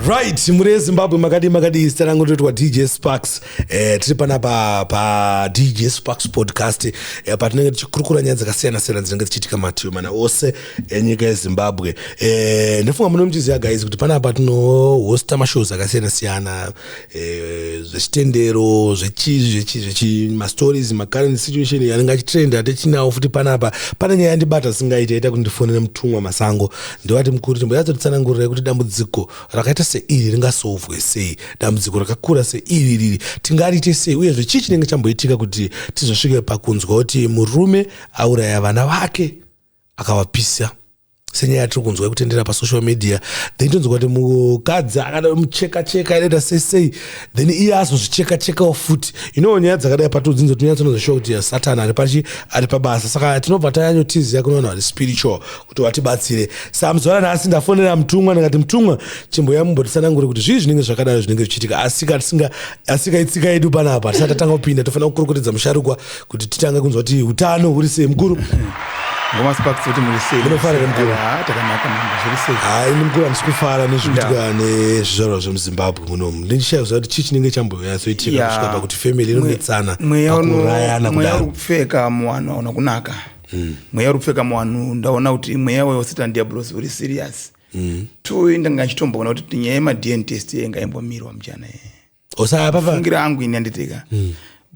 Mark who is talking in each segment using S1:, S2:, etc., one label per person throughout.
S1: Right, muri Zimbabwe makadi starangu totwa DJ Sparks. Tiri panapa pa DJ Sparks podcast. Patinenge tichikurukura nyaya dzakasiyana siyana dzinenge dzichiitika mativi mana ose enyika yeZimbabwe. Ndofunga munomuchiziva guys kuti panapa tinohosta mashows akasiyana siyana, zvechitendero, mastories, current situation yanenge achitrenda techinawo futi panapa. Pane nyaya yandibata singaita kuti ndifonere Mutumwa Masango. Ndowati mukuru timboyadzotsanangurira kuti dambudziko rakaita seiri ringasovwe sei, dambudziko rakakura seiri riri tingariite sei, uyezve chii chinenge chamboitika kuti tizosvike pakunzwa kuti murume auraya vana vake akavapisa, senyaya yatiri kunzwa kutendera pasocial media. Then tonzwa kuti mukadzi akada mucheka inoita sei, then iye azozvicheka futi. Nyaya dzakadai patudzinzo tinyatsonozoshowa kuti Satani ari pabasa. Saka tinobva tanyotiziya kunoona kuti spiritual kuti watibatsire. Samuzwana nhasi ndafonera Mutumwa ndikati Mutumwa chimboya mumbotitsanangure kuti zvii zvinenge zvakadaro zvinenge zvichiitika, asika itsika yedu panapa tisati tatanga kupinda tofanira kukurukutidza musharukwa kuti titange kunzwa kuti utano huri sei mukuru.
S2: Ngoma Sparks kuti muri sei?
S1: Munofara nemukuru?
S2: Takanaka mamba zviri sei?
S1: Hai nimukuru andisukufara nezvikuitika nezvizvarwa zvemuZimbabwe munomu. Ndichishayiwa kuti chii chinenge chamboyatsoitika kusvika pakuti family inometsana pakurayana kudaro.
S2: Mweya uri kupfeka muwanhu hauna kunaka. Mweya uri kupfeka muwanhu ndaona kuti mweya weSatan Diabolos uri serious. Ndanga ndichitomboona kuti nyaya yema-DNA test ingaimbomira mujana.
S1: Osaya papa?
S2: Fungira hangu ini handiteka.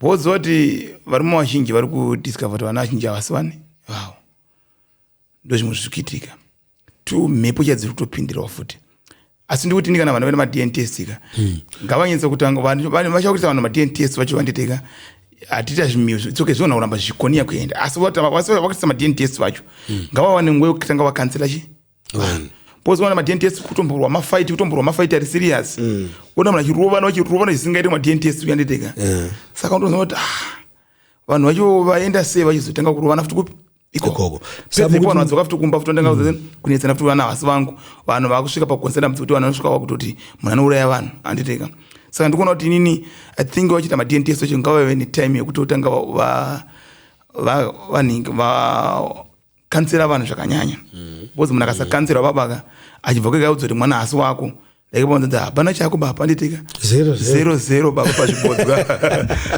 S2: Bhodzi kuti varume vazhinji vari kudiscover kuti vana vazhinji havasi vane. Wow. Ndozvimwe zvichiitika. Mhepo chadziri kutopindirawo futi. Asi ndikuti ndikana vanhu vane ma-DNA test ngavanyanyisa kutanga vachakuita vanhu ma-DNA test vacho vanditeka atita zvimwe tsoke zvona kuramba zvikoniya kuenda. Asi vakuisa ma-DNA test vacho ngavawane nguva yokutanga vakansela chi vanhu. Bozi vana ma-DNA test kutomborwa mafight ari serious. Ona mna chirova zvisingaite ma-DNA test yanditeka. Saka undoziva kuti vanhu vacho vaenda sei vachizotanga kurovana futi kupi ikoko. Sababu vanhu vadzoka futi kumba futi ndanga kunetsana futi vana vasi vangu. Vanhu vakusvika pakonsenda kuti vanhu vanosvika kuti munhu anouraya vanhu anditeka. Saka ndikuona kuti inini I think vachita ma-DNA test vacho ngavave netime yekutotanga kansera vanhu zvakanyanya. Bozi munhu akasakansera babaka achibva kwega kuti mwana hasi wako ndakabonza hapana chako baba anditeka 0-0 baba pazvibodzwa.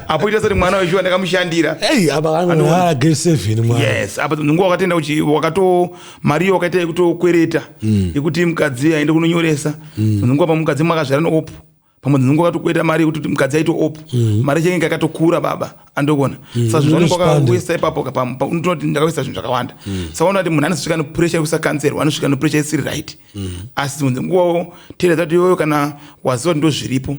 S2: Apo ita sati mwana wechiwa ndakamushandira.
S1: Apa vanhu grade 7 mwana.
S2: Yes, apa nguva wakatenda wakato Maria wakaita yekutokwereta yekuti mukadzi aende kunonyoresa. Nguva pamukadzi mwakazvara neopu. Pamwe nguva wakatokweta mari yekuti mukadzi aite opu. Mari chenge yakatokura baba andokona. Saka zvinhu kwakakuisa ipapo unototi ndakaisa zvinhu zvakawanda. Saka unoona kuti munhu anosvika nepressure yekusakanserwa, anosvika nepressure isiri right. Asi nguva teredza kuti iwewe kana waziva kuti ndozviripo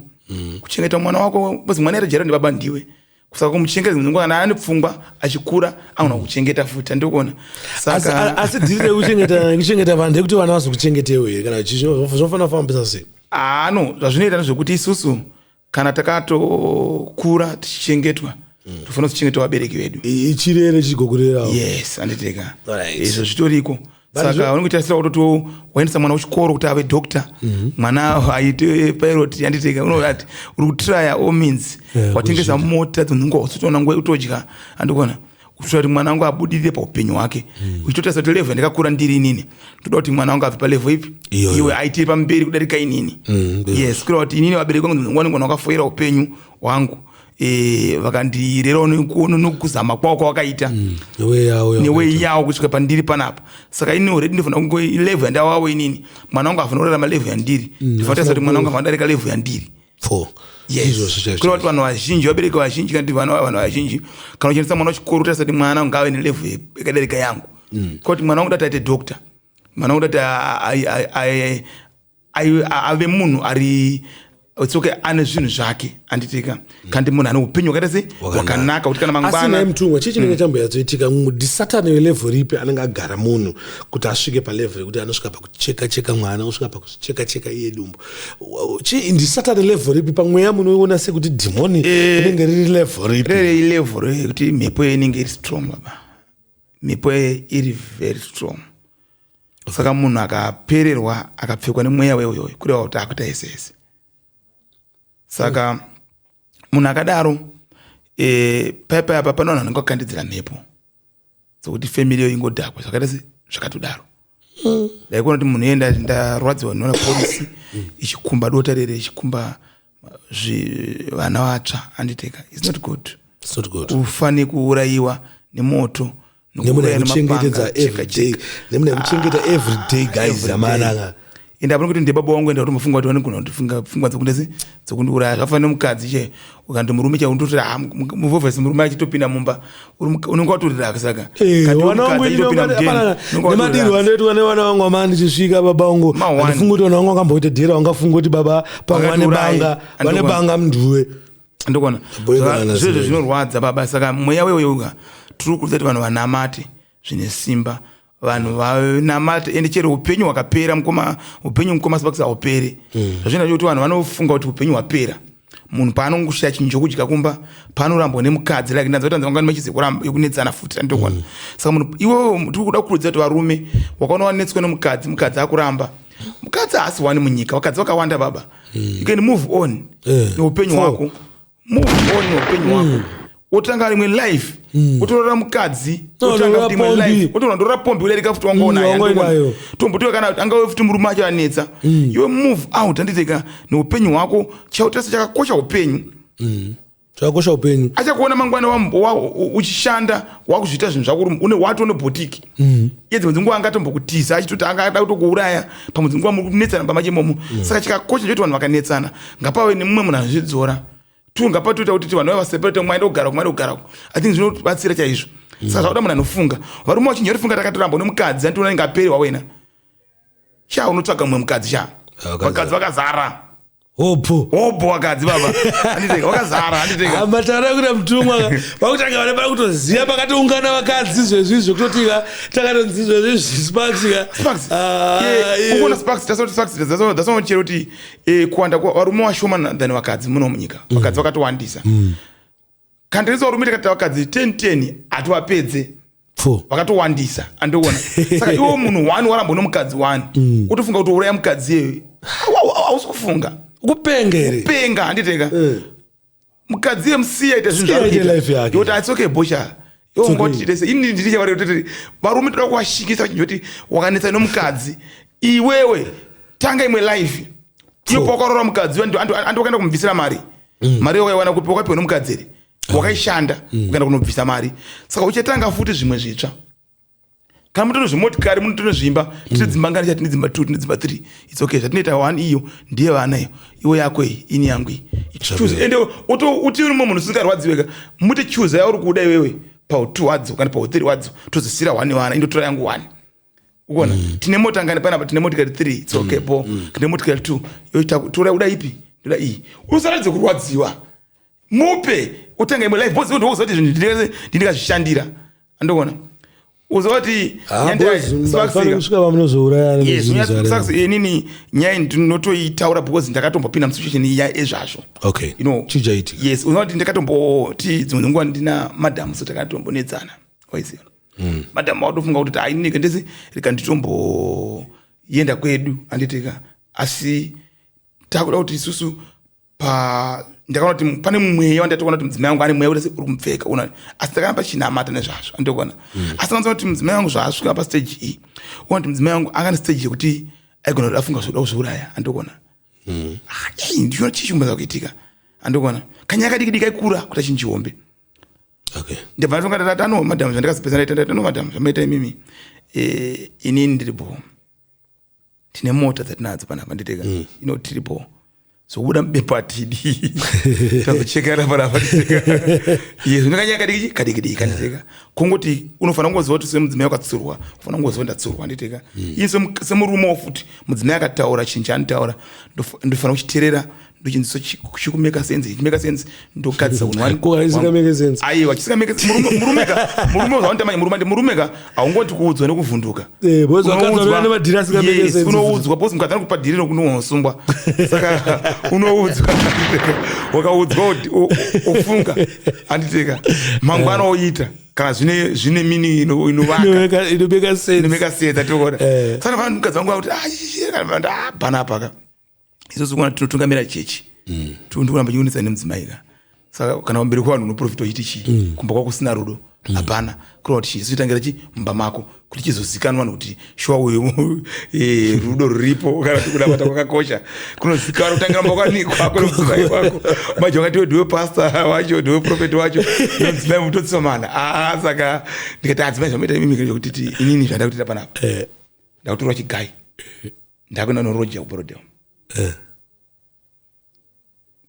S2: kuchengeta mwana wako, bozi mwana yarajera ndibaba ndiwe. Kusaka kumuchengeta nguva kana ane pfungwa achikura aona kuchengeta futi andokona.
S1: Saka asi dzirire kuchengeta vanhu ndekuti vana vazokuchengetewe kana zvinofanira kufambisa sei?
S2: No, zvazvinoita nezvekuti isusu kana takatokura tichichengetwa tofanira kuchengeta vabereki vedu.
S1: Ichirere chigokurera.
S2: Yes, anditeka. Izvo zvitoriko. Saka unongotarisira kuti waendesa mwana kuchikoro kuti ave doctor, mwana aite pilot anditeka. Unoati uri kutraya all means. Watengesa mota dzinonga usitoona nguva utodya andikona. Kuti mwana wangu abudirire paupenyu hwake. Uchitotarisa kuti level yandakakura ndiri inini. Toda kuti mwana wangu abve palevel ipi? Iwe aitire pamberi kudarika inini. Yes, kuda kuti inini vabereki vangu ndinogona wakafoira upenyu hwangu. Vakandirerawo nokuzama kwavo kwavakaita newei yawo kusvika pandiri panapa. Saka ini already ndinofanira kunge level yandawawo inini. Mwana wangu afanira kurarama level yandiri. Ndinofanira kuti mwana wangu afanira level yandiri. Yes. Kuna watu vanhu vazhinji, vabereki vazhinji kana vanhu vazhinji kana uchendesa mwana wachikoro utarisa kuti mwana ngave nelevel yakadarika yangu. Kuti mwana wangu dati aite doctor. Mwana wangu dati ave munhu ari utsoke ane zvinhu zvake anditeka. Kandi munhu ane upenyu hwakaita hwakanaka kuti kana mangwana.
S1: Asina Mutumwa chii chinenge chamboyatsoitika Satani welevel ripi anenge agara munhu kuti asvike palevel yekuti anosvika pakucheka mwana, osvika pakucheka iye dumbu. Chii Satani level ripi pamweya munoona sekuti demoni inenge riri level ripi?
S2: Riri level kuti mhepo inenge iri strong baba. Mhepo iri very strong. Saka munhu akapererwa akapfekwa nemweya wewe kureva kuti akuita esese. Saka munhu akadaro paipa apa pano vanhu vangakandidzira mhepo dzokuti family yo ingodhakwa zvakaita zvakatodaro. ndaikuona kuti munhu enda ndarwadziwa ndinoona polisi ichikumba dota rere ichikumba vana vatsva anditeka it's not good ufane kuurayiwa nemoto
S1: nemuchengetedza everyday guys amananga
S2: enda pano kuti ndebaba wangu enda kuti mufunga kuti vanogona kuti pfungwa dzokundiuraya zvakafanira nemukadzi che ukanti murume chaundoti muvhovhesi murume achitopinda mumba unenge watorira saka
S1: nemadiro andoiti wane vana vangu amana ndichisvika baba vangu andifunga kuti vana vangu vakamboita dhera vangafunga kuti baba pamwe vane banga munduwe
S2: ndokona zvezvo zvinorwadza baba saka mweya weuga tiri kuudza kuti vanhu vanamate zvine simba vanhu vanamate ende chero upenyu hwakapera upenyu mukoma Sparks hauperi zvazvinoita kuti vanhu vanofunga kuti upenyu hwapera munhu paanongoshiya chinhu chokudya kumba paanorambwa nemukadzi like ndaza kuti anzi vanga mechize kuramba kunetsana futi andokona saka munhu iwewe tiri kuda kukurudzira kuti varume wakaona wanetswa mukadzi akuramba mukadzi haasi wani munyika vakadzi vakawanda baba you can move on neupenyu hwako move on neupenyu hwako otanga rimwe life otorora mukadzi otanga rimwe life otorora pombi udarika futi wangaona tombotiwe kana angawe futi murume acho anetsa iwe move out anditeka neupenyu hwako chautasa chakakosha upenyu
S1: chakakosha upenyu
S2: achakuona mangwana uchishanda wakuzviita zvinhu zvako une wati une botiki iye dzimwe dzenguva angatombokutiza achitoti angada kutokuuraya pamwe dzenguva muri kunetsana pamachemomo saka chakakosha choti vanhu vakanetsana ngapave nemumwe munhu anozvidzora ngapatoita kuti vanhu vaseparate mwaenda kugarako I think zvinobatsira chaizvo saka zvauda munhu anofunga varume vachinji varifunga takatoramba nemukadzi andiona ingaperi wawena sha unotsvaga mumwe mukadzi sha vakadzi vakazara hopo wakadzi baba anditeka wakazara anditeka
S1: matara kuti mutumwa vakutanga vane para kutoziva pakatoungana vakadzi zvezvizvo kutotika takatonzi zvezvizvi Sparks
S2: uona Sparks dasinochero kuti kuwanda varume vashoma than vakadzi muno munyika vakadzi vakatowandisa kandirisa varume tikati vakadzi 10 hativapedze vakatowandisa andoona saka iwo munhu 1 waramba nomukadzi 1 utofunga kuti uraya mukadzi yeyo hausi kufunga kupenga handiteka mukadzi yemusiya ita zvinhu yoti atsoke bosha varume toda kuwashingisa kuti wakanetsa nomukadzi iwewe tanga imwe life iyo pawakarora mukadzi andokaenda kumubvisira mari wakawana kuti wakapiwa nomukadzi ere wakaishanda ukaenda kunobvisa mari saka uchatanga futi zvimwe zvitsva kana mutono zvimotikari munotono zvimba tine dzimba ngani chatine dzimba 2 tine dzimba 3 it's okay zvatinoita 1 iyo ndiye vana iyo iwe yako iyi ini yangu iyi choose ende uti uri munhu usingarwadziweka muti choose yauri kuda iwewe pa2 wadzo kana pa3 wadzo tozisira 1 vana indotora yangu 1 ukoona tine mota ngani pana tine motikari 3 it's okay po tine motikari 2 yoita tora uda ipi ndoda iyi usaradze kurwadziwa mupe utanga imwe life boss ndozoti zvinhu ndingazvishandira andokona uzoti nini nyaya ndinotoitaura because ndakatombopinda musituation iya ezvazvo yes unoti ndakatomboti dzimwe dzenguva ndina madhamu so takatombonetsana waiziva madhamu watofunga kuti ainike ndese rika nditomboenda kwedu anditeka asi takuda kuti isusu ndakaona kuti pane mweya wandatoona kuti mudzimai wangu ane mweya uri kumupfeka asi ndakana pachinamata nezvazvo andokona asi manzwa kuti mudzimai wangu zvaasvika pastage iyi uona kuti mudzimai wangu angane stage yekuti aigona kuti afunga zvoda kuzviuraya andokona ndiona chichimbaza kuitika andokona kanyaya kadiki aikura kuti achinjihombe ndibva ndatonga tatano madhamu zvandikazipesana madhamu zvamaita imimi inini ndiripo tine mota dzatinadzo panapa nditeka tiripo sokubuda mubepo atidi tazochekera panapa yesu ndakanyaya kadiki kanditeka kungoti unofanira kungoziva kuti semudzimai wakatsurwa ufanira kungoziva ndatsurwa nditeka ini semurumewo futi mudzimai akataura chinhu chaanotaura ndofanira kuchiteerera ndochinziso chikumeka sense ndokadzisa aiwa murume zvauntamanya murumeka haungoti kuudzwa nekuvhunduka unoudzwa bhosi mukadzi anokupa dhiri nokunosungwa saka unoudzwa wakaudzwa ofunga handiteka mangwana oita kana zvine mini inovaka sense atokona saka vanhu mukadzi vangu vakuti panapaka isusu kuna tinotungamira chechi ndikuramba chiunitsa nemudzimaika saka kana wamberi kwavanhu unoprofita uchiti chii kumba kwako kusina rudo hapana kurova kuti chii sochitangira chi mumba mako kuti chizozikanwa kuti shuwa uyu rudo ruripo kana kuti kunamata kwakakosha kunozikanwa kutangira mbokwanikwa kunozikai kwako maji wakati ndiwe pastor wacho ndiwe prophet wacho nodzimai mutotsomana saka ndikati adzimai zvamuita mimi kuti inini zvanda kuita panapa ndakutorwa chigai ndakwenda noRoger kuBroadway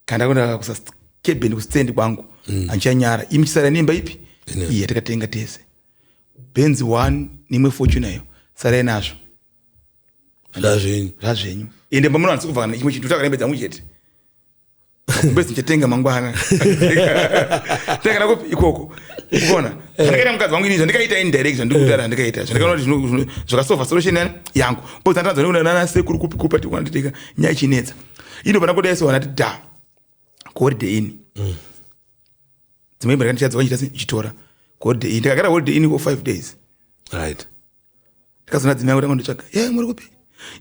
S2: kana kwenda kusakebheni kustand kwangu anchanyara imchisara nemba ipi iye takatenga tese Benz 1 nimwe Fortuner yo sarai nazvo zvazvenyu ende pamunowanza kuvana chimwe chintu takarembedza muchete Benz chatenga mangwana tengana kupi ikoko ukona ndakaita mukadzi wangu inizvo ndikaita indirection ndikudara ndikaita ndikaona kuti zvakasolva solution yangu boza ndanzo nana sekuru kupi kupa tikwana nditeka nyaya chinetsa ino pana kudaisa wana kuti da Holiday Inn dzimwe mbere kandichadza chita chitora Holiday Inn ndakagara Holiday Inn for 5 days
S1: right
S2: tikazona dzimai kuti ndotsvaka muri kupi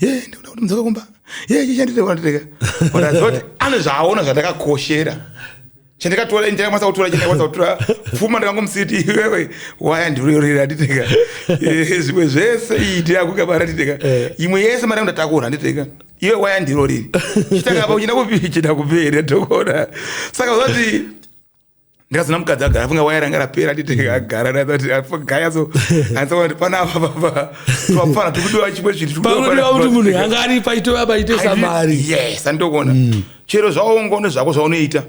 S2: ndikuda kuti mudzoka kumba chichandite kwanditeka wandazoti ane zvaona zvandakakoshera chandikatora ndikakwasa kutora pfuma ndikangomusiti iwewe waya ndiroyorera nditeka zvimwe zvese iti yakukabara nditeka imwe yese mari ndatakura nditeka iwe waya ndiroriri chitanga apa uchina kupi chida kupera tokona saka uzati ndikazona mukadzi agara funga waya ranga rapera nditeka agara ndati gayazo anzaona panapa papa twapfana tikudiwa chimwe chiti
S1: pakudiwa kuti munhu yanga ari paite samari
S2: yes andokona chero zvaongo nezvako zvaunoita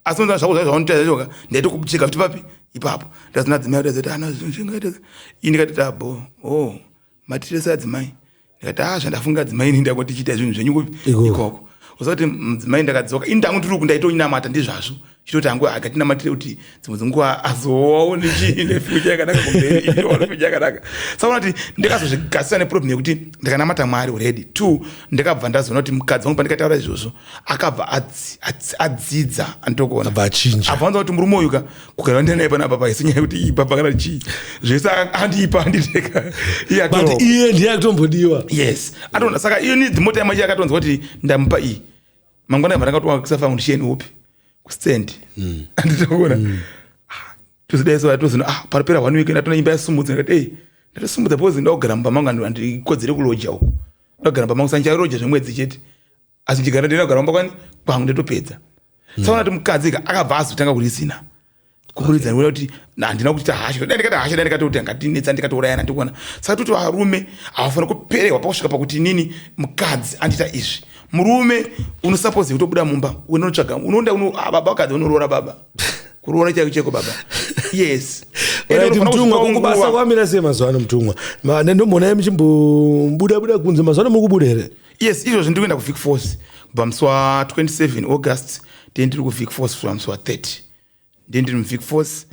S2: asi unza zvako zvaunoita zvoga ndaito kucheka kuti papi ipapo ndazina dzimai kuti ana zvingaita indikati tabo matiresa dzimai ndikati zvandafunga dzimai ini ndakoti chita zvinhu zvenyu kupi ikoko usati dzimai ndakadzoka indangu tiri kundaitoinamata ndizvazvo chitoti angu akatinamatire kuti dzimwe dzenguva azowawo nechine future yakanaka kumberi inoona future yakanaka saka unati ndikazozvigasira neproblem yekuti ndikanamata Mwari already 2 ndikabva ndazoona kuti mukadzi wangu pandikataura izvozvo akabva adzidza andokona
S1: abva achinja
S2: abvanza kuti murume uyu kugara ndinaye panapa paisinyaya kuti ipapa kana chii zvese andipa anditeka
S1: but iye ndiye akutombodiwa
S2: yes atona saka iyo ni dzimota yamachi akatonzwa kuti ndamupa iyi mangwana yabva ndakatoa kusafa ndisheni upi stand anditokona tuzidaiso tuzino parapera 1 week ndatona imba yasumudza ndikati ndatasumudza pose ndakugara mumba mangu andikodzere kuloja uko ndakugara mumba mangu sancharoja zvemwedzi chete asi ndikagara ndinogara mumba kwani kwangu ndatopedza saona kuti mukadzi akabva azotanga kurisina kuburidza nikuda kuti handina kuti tahasha ndikati hasha ndikati kuti ngatinetsa ndikatourayana ndikuona saka kuti varume havafanira kuperehwa pakusvika pakuti nini mukadzi andita izvi murume unosapozi kutobuda mumba unotsvaga unoenda baba wakadzi unorora baba kuroora chako cheko baba yes
S1: mtumwa kungubasa kwamira sei mazuva ano mtumwa ndomona muchimbobuda kunze mazuva ano mukubuda here
S2: yes izvozvo ndikuenda kuvic force kubva musi wa27 August ndiri kuvic force kusvika musi wa30 ndiri muvic force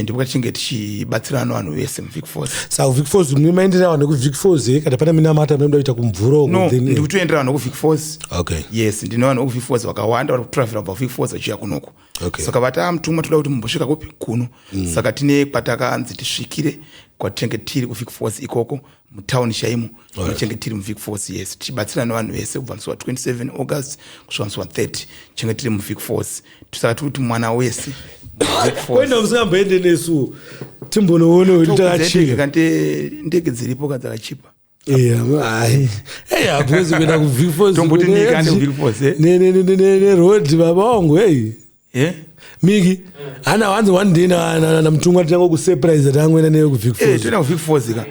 S2: ndipo katichinge tichibatsirana vanhu vese muvic force
S1: saka kuvic force munoendera vanhu kuvic force kana pana minamata munoda kuita kumvura
S2: no ndikutoendera vanhu kuvic force
S1: okay
S2: yes ndine vanhu kuvic force vakawanda vari kutravhera kubva kuvic force vachiuya kunoko saka vata mutumwa toda kuti mumbosvika kupi kuno saka tine kwatakanzi tisvikire kwatinenge tiri kuvic force ikoko mutauni shaimo tinenge tiri muvic force yes tichibatsirana vanhu vese kubva musi wa27 August kusvika musi wa30 tinenge tiri muvic force tisaka tiri kuti mwana wese
S1: kwenda musingamboende nesu timbonoona kuti takachika
S2: kanti ndege dziripo kadzakachipa
S1: hakuwezi kuenda kuvic force
S2: tomboti ndikande kuvic force
S1: neroad baba wangu miki hana wanzi one day na mtumwa titango kusurprise tangoenda neyo kuvic force
S2: toenda kuvic force ka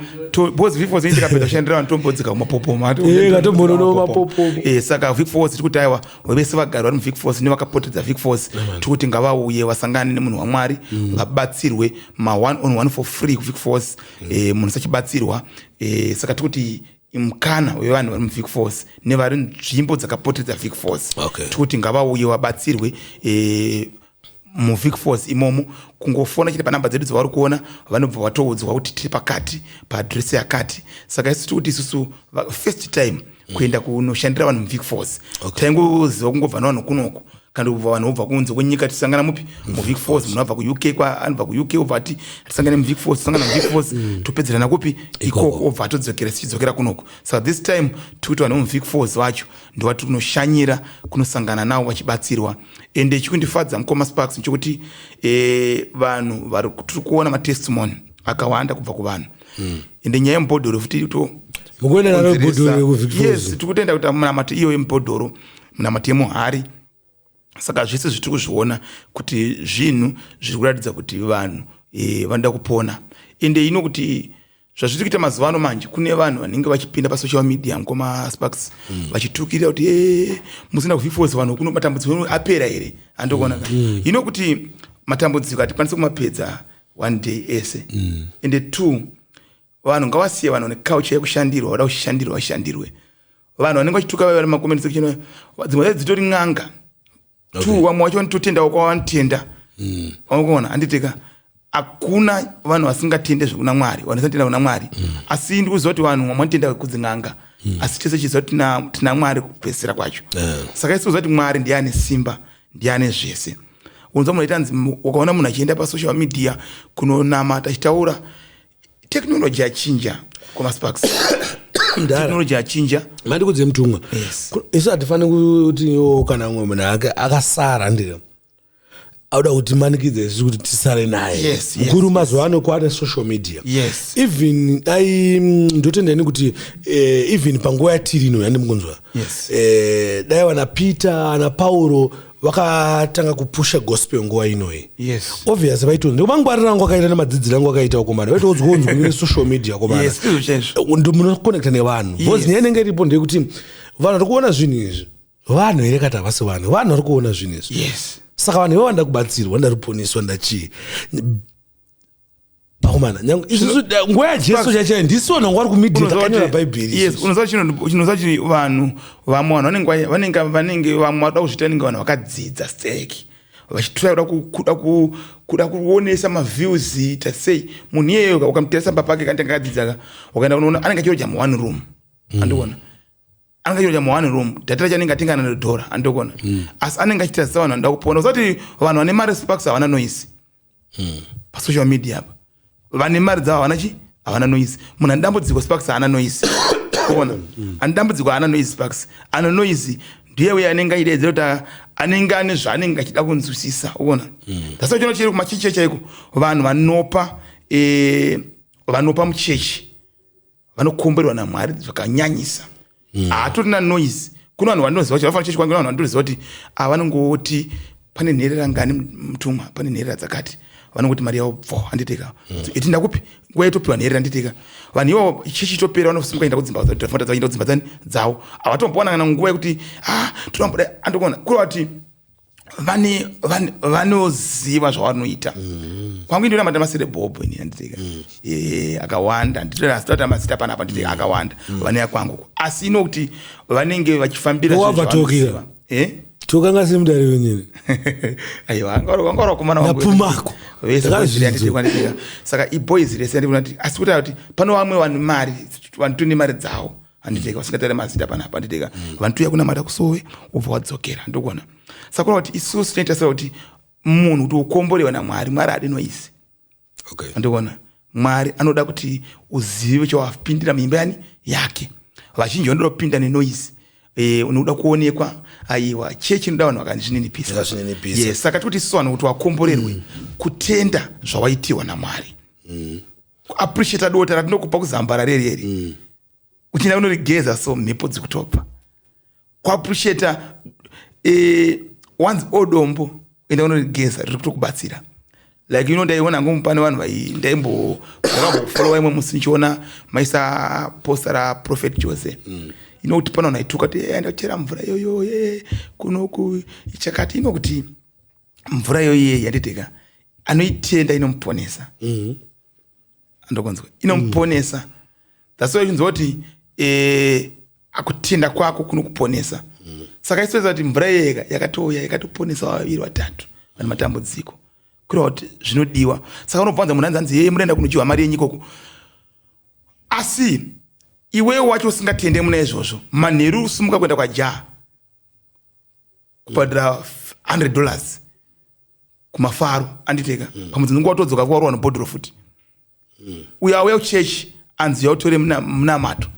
S2: boss vic force ndikapedza kushandira vantombodzika kumapopoma
S1: katombonono mapopoma
S2: saka vic force tikuti aiwa vese vagari vari muvic force nevakapotedza vic force tikuti ngavauye vasangane nemunhu waMwari vabatsirwe ma1-on-1 for free kuvic force munhu sachibatsirwa saka tikuti mukana wevanhu vari muvic force nevari nzvimbo dzakapotedza vic force tikuti ngavauye vabatsirwe muvic force imomo kungofona chete panamba dzedu dzavari kuona vanobva vatoudzwa kuti tiri pakati paadresi yakati saka isusu tikuti isusu first time kuenda kunoshandira vanhu muvic force taingoziva kungobva navanhu kunoko kandi kubva vanhu obva kunze kwenyika tisangana mupi muvic force munhu abva kuuk anobva kuuk obva ati tisangane muvic force tisangana muvic force topedzerana kupi ikoko obva atodzokera sichidzokera kunoko saka this time tikuti vanhu muvic force vacho ndowati kunoshanyira kunosangana navo vachibatsirwa ende chikundifadza mukoma sparks nchokuti vanhu vari tiri kuona matestimony akawanda kubva kuvanhu ende nyaya yemubhodhoro futi
S1: mukuenda naro bhodhoro kuvictoria
S2: yes tikutenda kuti munamati iyo yemubhodhoro munamati yemuhari saka zvese zvitiri kuzviona kuti zvinhu zviri kuratidza kuti vanhu vanoda kupona ende ino kuti zvazviri kuita mazuva ano manje kune vanhu vanenge vachipinda pasocial media ngomasparks vachitukirira kuti musina kuvhifoza vanhu kuno matambudziko apera here andokuona ino kuti matambudziko hatikwanisi kumapedza one day ese ende 2 vanhu ngavasiye vanhu neculture yekushandirwa vada kushandirwa vashandirwe vanhu vanenge vachituka vari makomenti section dzimwe dzitori n'anga 2 vamwe vacho vanototenda kwa vanotenda unokuona anditeka hakuna vanhu vasingatende zvekuna Mwari vanosatenda kuna Mwari asi ndikuzoti vanhu vanotenda kudzin'anga asi chese chizo tina Mwari kupesera kwacho saka isi kuzoti Mwari ndiye simba ndiye zvese unza munoita ukaona munhu achienda pasocial media kunonamata achitaura technology yachinja kumasparks technology yachinja
S1: mandi kudze mtumwa isu hatifani kuti kana mumwe munhu akasara ndika auda kuti manikidze isu kuti tisare naye mukuru mazuva ano kwane social media even ndotendeni kuti even panguva yatiri ino yandimukunzwa dai wana Peter ana Paulo vakatanga kupusha gospel nguva inoyi obviously vaitona ndikumangwarira rangu akaita nemadzidziro angu akaita ukomana vaitoudzwa kunzwa social media komana munokonekta nevanhu because nyaya inenge iripo ndeyekuti vanhu vari kuona zvinhu izvi vanhu here kati havasi vanhu vari kuona zvinhu izvi saka vanhu ivo vanda kubatsirwa ndariponiswa ndachii pakomana isusu nguva yajesu chachai ndisiona ngwari kumedia takanyora bhaibheri
S2: unoziva chinozi vanhu vamwe vanenge vamwe vada kuzviita ninge vanhu vakadzidza steki vachitura kuda kuonesa maviews tasei munhu iyeyo ukamutera samba pake kanti akadzidza wakaenda unoona anenge achiroja mu1 room andiona anenge achiroja mu1 room data chanenge atenga $100 andiona asi anenge achiita savanhu vanoda kupona usati vanhu vane mari sparks havana noise pasocial media apa vane mari dzavo havana noise munhu ane dambudziko sparks haana noise ona ane dambudziko haana noise sparks ana noise ndiye uye anenge aidedzera kuti anenge ane zvaanenge achida kunzwisisa ona that's chino chiri kumachechi chaiko vanhu vanopa muchechi vanokomberwa naMwari zvakanyanyisa haatorina noise kuno vanhu vanoziva kuti vafana chechi kwangu vanhu vanoziva kuti vanongoti pane nherera ngani mutumwa pane nherera dzakati vanongoti mari yavo pfo handiteka itinda kupi nguva yetopiwa nherera handiteka vanhu ivo chechi topera vanosimuka kuenda kudzimba dzavo vaenda kudzimba dzavo havatombowana kana nguva yekuti toramboda andikuona kureva kuti vanoziva zvavanoita kwangu indira mata masere bobo ini handiteka akawanda nditoata mazita panapa nditeka akawanda vanoya kwangu asi inokuti vanenge vachifambira
S1: wabvatokira tokanga semudari wenyini
S2: aiwa angaro kumana
S1: napumako
S2: saka iboys rese ndikuona kuti asi kuti pano vamwe vanhu mari vanhu tune mari dzavo handiteka vasingatare mazita panapa handiteka vanhu tuya kunamata kusowe ubva wadzokera ndokuona saka kuna kuti isusu tinoitasira kuti munhu kuti ukomborewa naMwari Mwari ade noise handikuona Mwari anoda kuti uzive chawapindira muimba yani yake vazhinji vanodopinda nenoise unoda kuonekwa aiwa chechi inoda vanhu vakazvininipisa saka tikuti isusu vanhu kuti wakomborerwe kutenda zvawaitirwa naMwari kuappreciata dota ratinokupa kuzambara rereri uchinda unorigeza so mhepo dzikutobva kuappreciata once odombo enda unorigeza riri kutokubatsira like ndaiona ngomupane vanhu ndaimbofollowa imwe musi nichiona maisa posta raProphet Jose inokuti pano vanhu aituka kuti ndachera mvura iyoyo kunoku ichakati inokuti mvura iyoyo yanditeka anoitenda inomuponesa andokonzwa inomuponesa that's why unzwa kuti akutenda kwako kunokuponesa saka isweza kuti mvura iyoyo yakatouya yakatoponesa vaviri vatatu vane matambudziko kureva kuti zvinodiwa saka unobvanza munhu anzanzi murenda kunochiwa mari yenyikoko asi iwewe wacho usingatende muna izvozvo manheru usumuka kuenda kwajaha kubhadhira $100 kumafaro anditeka pamudzi nungu watodzoka kuwarwa nobhodhoro futi uya auya kuchechi anzi yautore munamato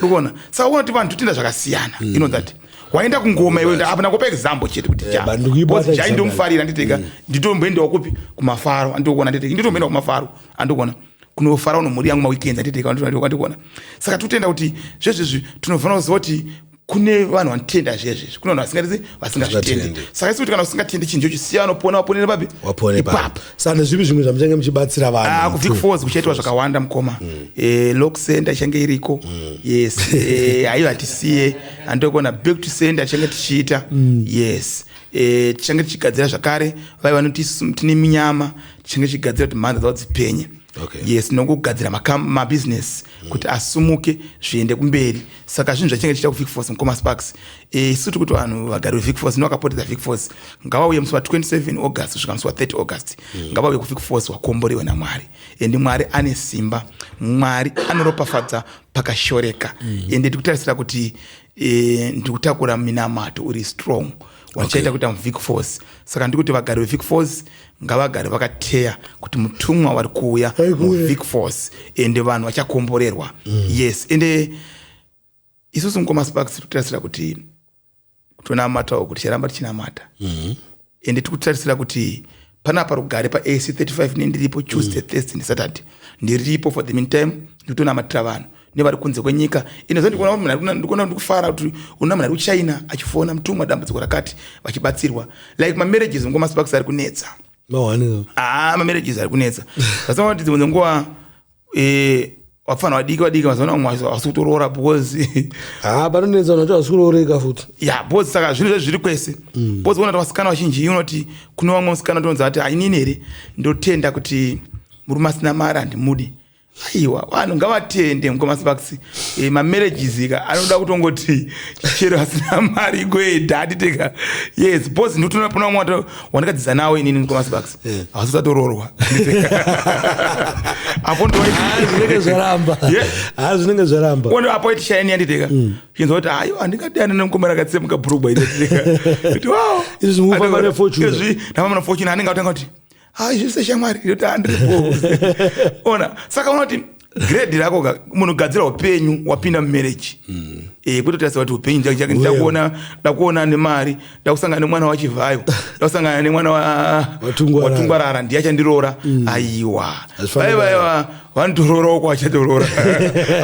S2: ukuona saka uona kuti vanhu totenda zvakasiyana inonzati waenda kungoma iwe apana kupa example chete kuti ja ndomfarira nditeka nditomboenda kupi kumafaro andikuona nditeka nditomboenda kumafaro andikuona kunofara uno muri yangu ma weekends nditeka ndikuona saka tutenda kuti zvezvezvi tunofanira kuziva kuti kune vanhu vanotenda zvezvezvi kune vanhu vasingazvitendi saka isi kuti kana usingatendi chinhu chisiyano pona waponera babe
S1: ipapo saka zvipi zvimwe zvamuchange muchibatsira vanhu
S2: ku Vic Falls kuchaitwa zvakawanda mukoma lock center ichange iriko yes haiwa tisiye andokona back to center ichange tichiita yes tichange tichigadzira zvakare vai vanoti tine minyama tichange tichigadzira kuti mhando dzavo dzipenye yes nokugadzira mabusiness kuti asumuke zviende kumberi saka zvinhu zvachinge tichita kuVic Falls mukoma Sparks isuti kuti vanhu vagari veVic Falls nevakapotedza Vic Falls ngavauye musi wa27 August kusvika musi wa30 August ngavauye kuVic Falls wakomborewa naMwari ende Mwari ane simba Mwari anoropafadza pakashoreka ende tikutarisira kuti ndikutakura minamato uri strong wachaita kuita muVic Falls saka ndikuti vagari veVic Falls ngavagari vakateya kuti mutumwa wari kuuya muVic Falls ende vanhu vachakomborerwa yes ende isusu mukoma Sparks tikutarisira kuti tonamatawo kuti charamba tichinamata ende tikutarisira kuti panapa rugare pa AC 35 ndiripo Tuesday Thursday neSaturday ndiripo for the meantime nditonamatira vanhu nevari kunze kwenyika inozondikuona munhu ndikuona ndikufara kuti una munhu ari kuChina achifona mutumwa dambudziko rakati vachibatsirwa like marriages mukoma Sparks ari kunetsa marriages ari kunetsa sasa kuti dzimwe nguva wafana wadika mazona umwe asikutorora because
S1: panonetsa unoto asikutororeka futi
S2: because saka zvinhu zviri kwese because unoona kuti vasikana vazhinji unoti kuno vamwe musikana tonza kuti inini here ndotenda kuti murume asina mari handimudi aiwa vanhu ngavatende mukoma Sparks marriages ika anoda kutongoti chero asina mari goenda atiteka yes boss ndotona pona mwato wandikadziza nawe inini mukoma Sparks asutatororwa apo ndo
S1: zvinenge zvaramba
S2: ono apo itishayani yanditeka chinzo kuti aiwa ndikadana nemukoma rakatsemuka brugwa inoteka kuti wow
S1: izvi mufamba nefortune
S2: izvi namama fortune anenge atanga kuti zvise shamwari yoti andiripo ona saka unoti grade rako munogadzira upenyu wapinda mumarriage kuti tasema kuti upenyu chake ndakuona nemari ndakusangana nemwana wachivhayo ndakusangana nemwana watungwarara ndiye achandirora aiwa aiwa vantorora kwa chatorora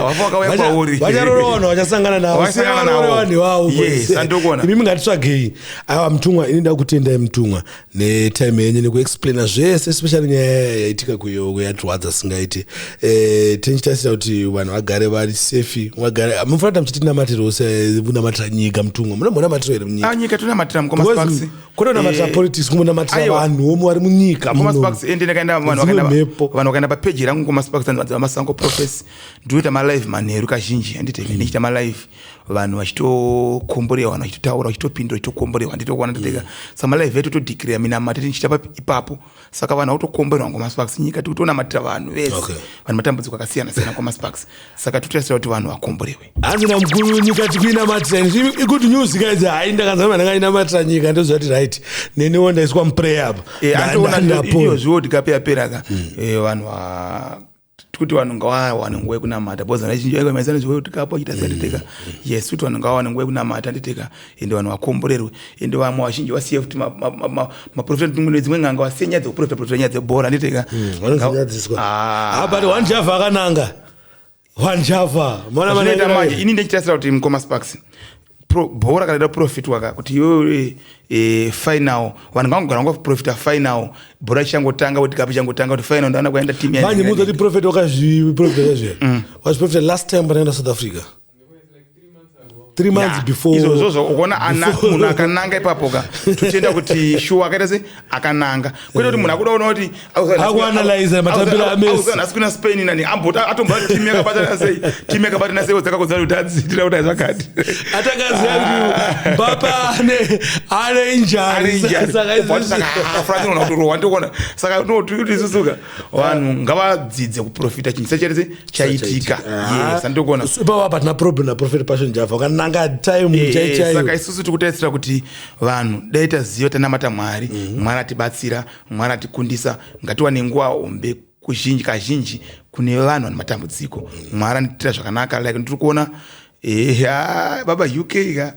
S2: wafaka waya pauri
S1: vacharorona vachasangana navo sevanororani wavo
S2: yes andokona
S1: imi mungatitsvagei ava mutumwa inida kutendai mutumwa netime yenyu nekuexplaina zvese especially nyaya yaitika kuyo yatirwadza singaiti tenchitasira kuti vanhu vagare vari safe mufanira kuti muchitinamatirawo semunamatira nyika mutumwa munamatira here munyika
S2: nyika tonamatira mukoma Sparks
S1: kunonamatira politics kumunamatira vanhu vomu vari munyika
S2: mukoma Sparks ende ndakaenda vanhu vakaenda papeji rangu mukoma Sparks masango profess ndoita malive manheru kazhinji anditenge ndichita malive vanhu vachitokomborewa vanhu vachitotaura vachitopindura vachitokomborewa nditokuona nditeka samalive yetu todeclare minamato tichichita ipapo saka vanhu vautokomborewa mukoma Sparks nyika tikutonamatira vanhu vese vanhu matambudziko akasiyana siyana mukoma Sparks saka totarisira kuti vanhu vakomborewe
S1: hanzina mukuru nyika tikuinamatira ikuti news guys hai ndakanzwa vanhu vangainamatira nyika ndozvati right nenewo ndaiswa muprayer apa
S2: antoona iyo zviwo tikapera vanhu kuti vanhu ngawawane nguva yekunamata because vazhinji vaikaisana zviwe kuti kapo chitasaditeka yes kuti vanhu ngawawane nguva yekunamata nditeka ende vanhu vakomborerwe ende vamwe vazhinji vasiye kuti maprofeta dzimwe nganga vasiye nyaya dzekuprofeta nyaya dzebhora nditeka
S1: vanonyadziswa but one java akananga one java
S2: zvinoita manje ini ndichitasira kuti mukoma Sparks bhora kana da profit waka kuti iwe final vanhu ngavangogara vaprofita final bhora changotanga kuti kapi changotanga kuti final ndaona kuenda team
S1: manje muzoti profit wakazviprofita zvia wachiprofita last time panaenda South Africa 3 months before
S2: izvozvo ukaona munhu akananga ipapoka tochienda kuti shuwa akaita se akananga kwete kuti munhu akuda kuona kuti
S1: akuanalyze matambiro amesi
S2: asi kuna Spain nani atomba timu yakabatana sei dzakakodzana kuti adzitira kuti zvakati
S1: atakaziva kuti Mbappe ane injury
S2: France unoona kuti rowa ndikuona saka kuti isusuka vanhu ngavadzidze kuprofita chinhu chese chaitika yes ndikuona
S1: super but na problem na Prophet Passion Java time chaichayo
S2: saka isusu tikutarisira kuti vanhu daita ziyo tanamata Mwari Mwari atibatsira Mwari atikundisa ngatiwane nguva hombe kazhinji kune vanhu vane matambudziko Mwari anotira zvakanaka like ndiri kuona baba UK ka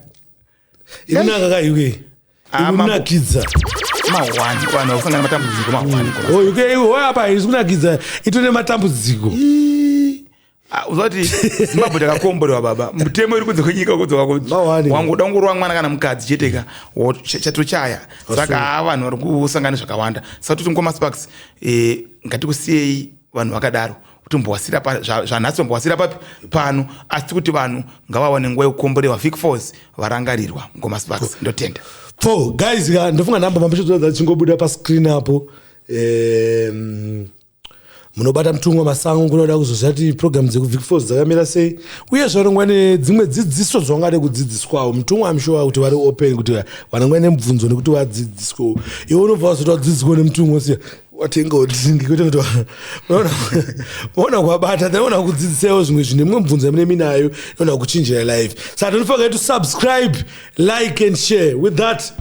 S1: ikunaka kayuke ikunakidza
S2: mawani vanhu vakusangana matambudziko mawani
S1: yuke apa ikunakidza itone matambudziko
S2: uzati Zimbabwe takakomborewa baba mutemo uri kunze kwenyika kudzoka wangoda kungorwa mwana kana mukadzi cheteka chatochaya saka vanhu vari kusangana zvakawanda saka toti ngomasparks ngatikusiyei vanhu vakadaro kuti zvanhasi tombowasira papi pano asi kuti vanhu ngavawane nguva yekukomborewa Vic Falls varangarirwa ngomasparks ndotenda
S1: guys ndofunga namba mambishodza chingobuda pascreen apo munobata mutumwa masango kunoda kuzoziva kuti program dzekuVic Falls dzakamira sei uye zvarongowa nedzimwe dzidziso zvavangade kudzidziswawo mutumwa amshuwa kuti vari open kuti vanongowa nemubvunzo nekuti vadzidziswewo iwe unobva wazoti wadzidziswa nemutumwa siya watenga ngekuti kuti uona kwabata uona kudzidzisewo zvimwe zvine mumwe mubvunzo mune minayo uona kuchinjira live saka tinofanira to subscribe, like and share with that